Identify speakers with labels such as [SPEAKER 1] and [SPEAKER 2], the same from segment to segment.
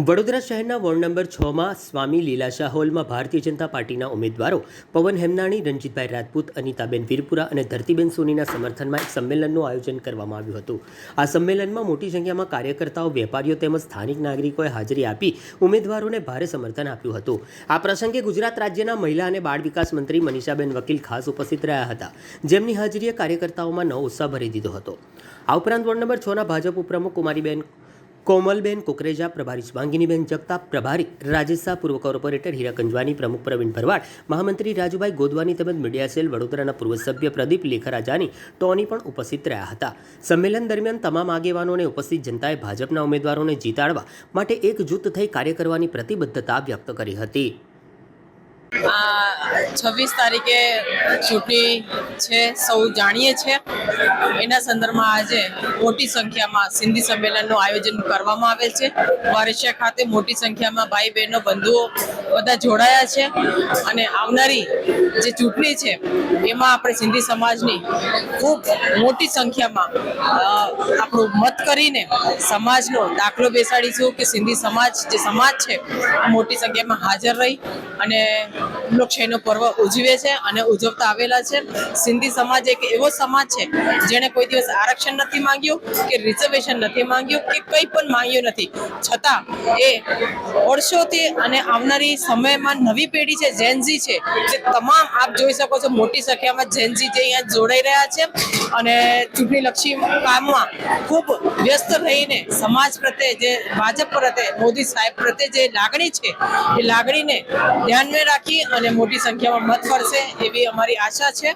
[SPEAKER 1] વડોદરા શહેરના ward number 6માં સ્વામી લીલાશાહ હોલમાં ભારતીય જનતા પાર્ટીના ઉમેદવારો પવન હેમનાણી, રણજીતભાઈ રાજપૂત, અનિતાબેન વીરપુરા અને ધરતીબેન સોનીના સમર્થનમાં એક સંમેલનનું આયોજન કરવામાં આવ્યું હતું। આ સંમેલનમાં મોટી સંખ્યામાં કાર્યકર્તાઓ, વેપારીઓ તેમજ સ્થાનિક નાગરિકોએ હાજરી આપી ઉમેદવારોને ભારે સમર્થન આપ્યું હતું। આ પ્રસંગે ગુજરાત રાજ્યના મહિલા અને બાળ વિકાસ મંત્રી મનીષાબેન વકીલ ખાસ ઉપસ્થિત રહ્યા હતા, જેમની હાજરીએ કાર્યકર્તાઓમાં નવો ઉત્સાહ ભરી દીધો હતો। આ ઉપરાંત વોર્ડ નંબર 6ના ભાજપ ઉપપ્રમુખ કુમારીબેન कोमलबेन कुकरेजा, प्रभारी स्वांगिनीबेन जगताप, प्रभारी राजेश शाह, पूर्व कॉर्पोरेटर हीरा कंजवानी, प्रमुख प्रवीण भरवाड़, महामंत्री राजूभाई गोदवानी તેમજ મીડિયા સેલ વડોદરાના પૂર્વ સભ્ય પ્રદીપ લેખરાજાની ટોની પણ ઉપસ્થિત રહ્યા હતા। સંમેલન દરમિયાન તમામ આગેવાનોને ઉપસ્થિત જનતાએ ભાજપના ઉમેદવારોને જીતાડવા માટે એકજૂથ થઈ કાર્ય કરવાની પ્રતિબદ્ધતા વ્યક્ત કરી હતી।
[SPEAKER 2] 26 તારીખે ચૂંટણી છે, સૌ જાણીએ છીએ। એના સંદર્ભમાં આજે મોટી સંખ્યામાં સિંધી સંમેલનનું આયોજન કરવામાં આવેલ છે। વારસિયા ખાતે મોટી સંખ્યામાં ભાઈ બહેનો, બંધુઓ બધા જોડાયા છે અને આવનારી જે ચૂંટણી છે એમાં આપણે સિંધી સમાજની ખૂબ મોટી સંખ્યામાં આપણું મત કરીને સમાજનો દાખલો બેસાડીશું કે સિંધી સમાજ જે સમાજ છે મોટી સંખ્યામાં હાજર રહી અને લોકશાહીનો પર્વ ઉજવે છે અને ઉજવતા આવેલા છે। સિંધી સમાજ એક એવો સમાજ છે જેણે કોઈ દિવસ આરક્ષણ નથી માંગ્યું કે રિઝર્વેશન નથી માંગ્યું કે કંઈ પણ માંગ્યું નથી, છતાં એ વર્ષોથી અને આવનારી સમયમાં નવી પેઢી છે, જેનઝી છે, તે તમામ આપ જોઈ શકો છો મોટી સંખ્યામાં જેનઝી જે અહીંયા જોડાઈ રહ્યા છે અને ચૂંટણીલક્ષી કામમાં ખૂબ વ્યસ્ત રહીને સમાજ પ્રત્યે જે ભાજપ પ્રત્યે મોદી સાહેબ પ્રત્યે જે લાગણી છે એ લાગણીને ધ્યાનમાં રાખી અને મોટી સંખ્યામાં મત કરશે એવી અમારી આશા છે।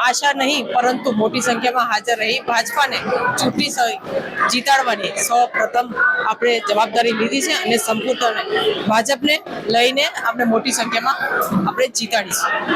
[SPEAKER 2] આશા નહીં પરંતુ મોટી સંખ્યામાં હાજર રહી ભાજપાને ચૂંટણી જીતાડવાની સૌ પ્રથમ આપણે જવાબદારી લીધી છે અને સંપૂર્ણ ભાજપને લઈને આપણે મોટી સંખ્યામાં આપણે જીતાડીશું।